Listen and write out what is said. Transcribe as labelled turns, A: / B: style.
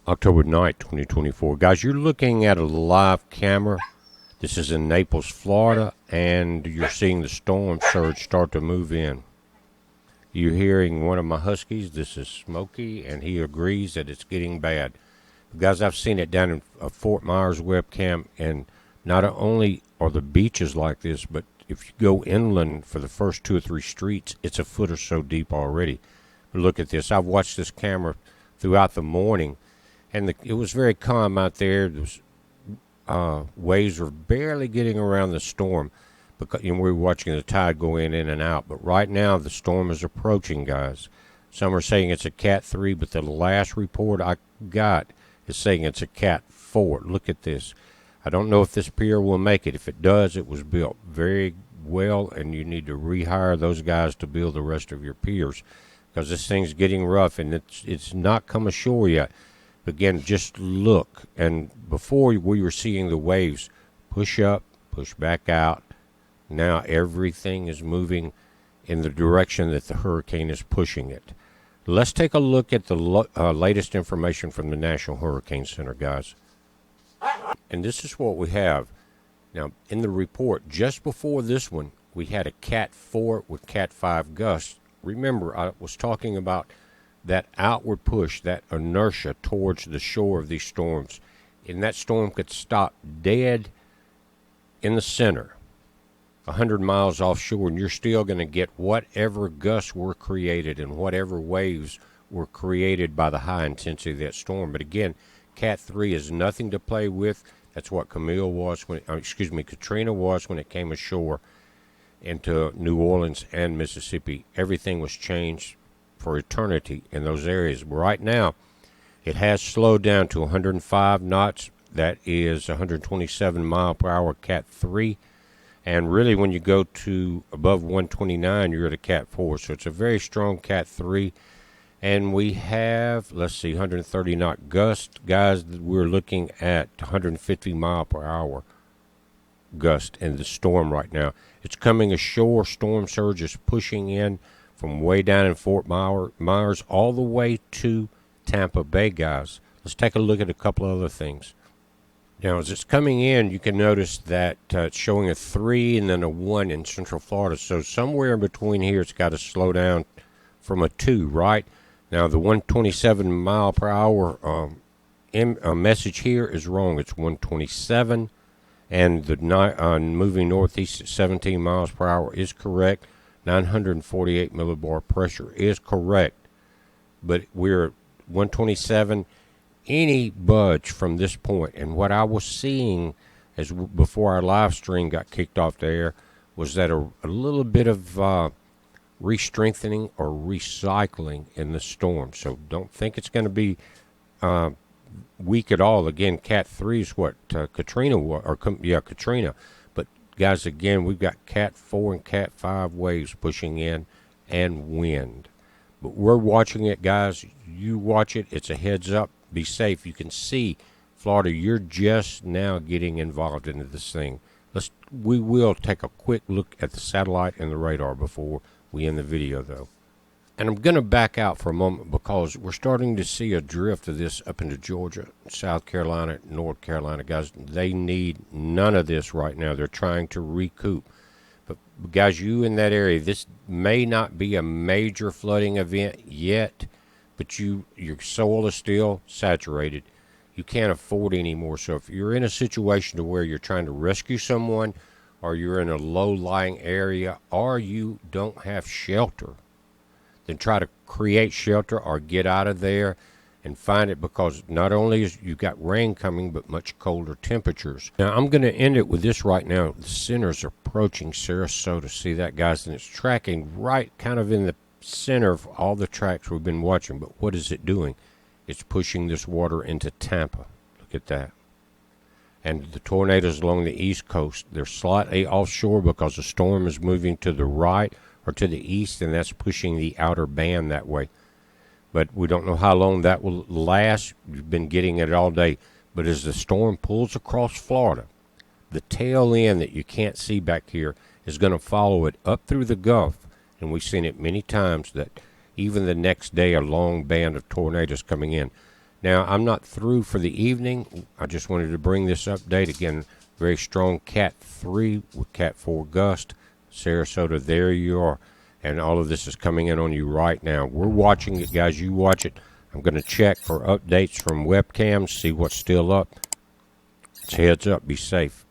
A: October 9th, 2024. Guys, you're looking at a live camera. This is in Naples, Florida, and you're seeing the storm surge start to move in. You're hearing one of my huskies. This is Smokey, and he agrees that it's getting bad. Guys, I've seen it down in Fort Myers webcam, and not only are the beaches like this, but if you go inland for the first 2 or 3 streets, it's a foot or so deep already. But look at this. I've watched this camera throughout the morning, and it was very calm out there. There was, waves were barely getting around the storm because we were watching the tide go in and out. But right now, the storm is approaching, guys. Some are saying it's a Cat 3, but the last report I got is saying it's a Cat 4. Look at this. I don't know if this pier will make it. If it does, it was built very well, and you need to rehire those guys to build the rest of your piers because this thing's getting rough, and it's not come ashore yet. Again, just look, and before we were seeing the waves push up, push back out. Now everything is moving in the direction that the hurricane is pushing it. Let's take a look at the latest information from the National Hurricane Center, guys. And this is what we have. Now, in the report, just before this one, we had a Cat 4 with Cat 5 gusts. Remember, I was talking about that outward push, that inertia towards the shore of these storms. And that storm could stop dead in the center, 100 miles offshore, and you're still going to get whatever gusts were created and whatever waves were created by the high intensity of that storm. But again, Cat 3 is nothing to play with. That's what Katrina was when it came ashore into New Orleans and Mississippi. Everything was changed for eternity in those areas. Right now, it has slowed down to 105 knots. That is 127 mile per hour Cat 3. And really, when you go to above 129, you're at a Cat 4. So it's a very strong Cat 3. And we have, 130 knot gust. Guys, we're looking at 150 mile per hour gust in the storm right now. It's coming ashore. Storm surge is pushing in from way down in Fort Myers all the way to Tampa Bay, guys. Let's take a look at a couple of other things. Now, as it's coming in, you can notice that it's showing a 3 and then a 1 in Central Florida. So somewhere in between here, it's got to slow down from a 2, right? Now, the 127 mile per hour message here is wrong. It's 127, and the moving northeast at 17 miles per hour is correct. 948 millibar pressure is correct, but we're at 127. Any budge from this point, and what I was seeing as before our live stream got kicked off the air was that a little bit of re-strengthening or recycling in the storm. So don't think it's going to be weak at all. Again, Cat 3 is what Katrina was, Katrina. But guys, again, we've got Cat 4 and Cat 5 waves pushing in and wind. But we're watching it, guys. You watch it. It's a heads up. Be safe. You can see, Florida, you're just now getting involved into this thing. We will take a quick look at the satellite and the radar before we end the video, though. And I'm going to back out for a moment because we're starting to see a drift of this up into Georgia, South Carolina, North Carolina. Guys, they need none of this right now. They're trying to recoup. But, guys, you in that area, this may not be a major flooding event yet, but your soil is still saturated. You can't afford any more. So if you're in a situation to where you're trying to rescue someone, or you're in a low-lying area, or you don't have shelter, then try to create shelter or get out of there and find it, because not only is you've got rain coming, but much colder temperatures. Now, I'm going to end it with this right now. The center's approaching Sarasota. See that, guys? And it's tracking right kind of in the center of all the tracks we've been watching. But what is it doing? It's pushing this water into Tampa. Look at that. And the tornadoes along the east coast, they're slightly offshore because the storm is moving to the right or to the east, and that's pushing the outer band that way. But we don't know how long that will last. We've been getting it all day. But as the storm pulls across Florida, the tail end that you can't see back here is going to follow it up through the Gulf. And we've seen it many times that even the next day, a long band of tornadoes coming in. Now, I'm not through for the evening. I just wanted to bring this update again. Very strong Cat 3 with Cat 4 gust. Sarasota, there you are. And all of this is coming in on you right now. We're watching it, guys. You watch it. I'm going to check for updates from webcams, see what's still up. It's heads up. Be safe.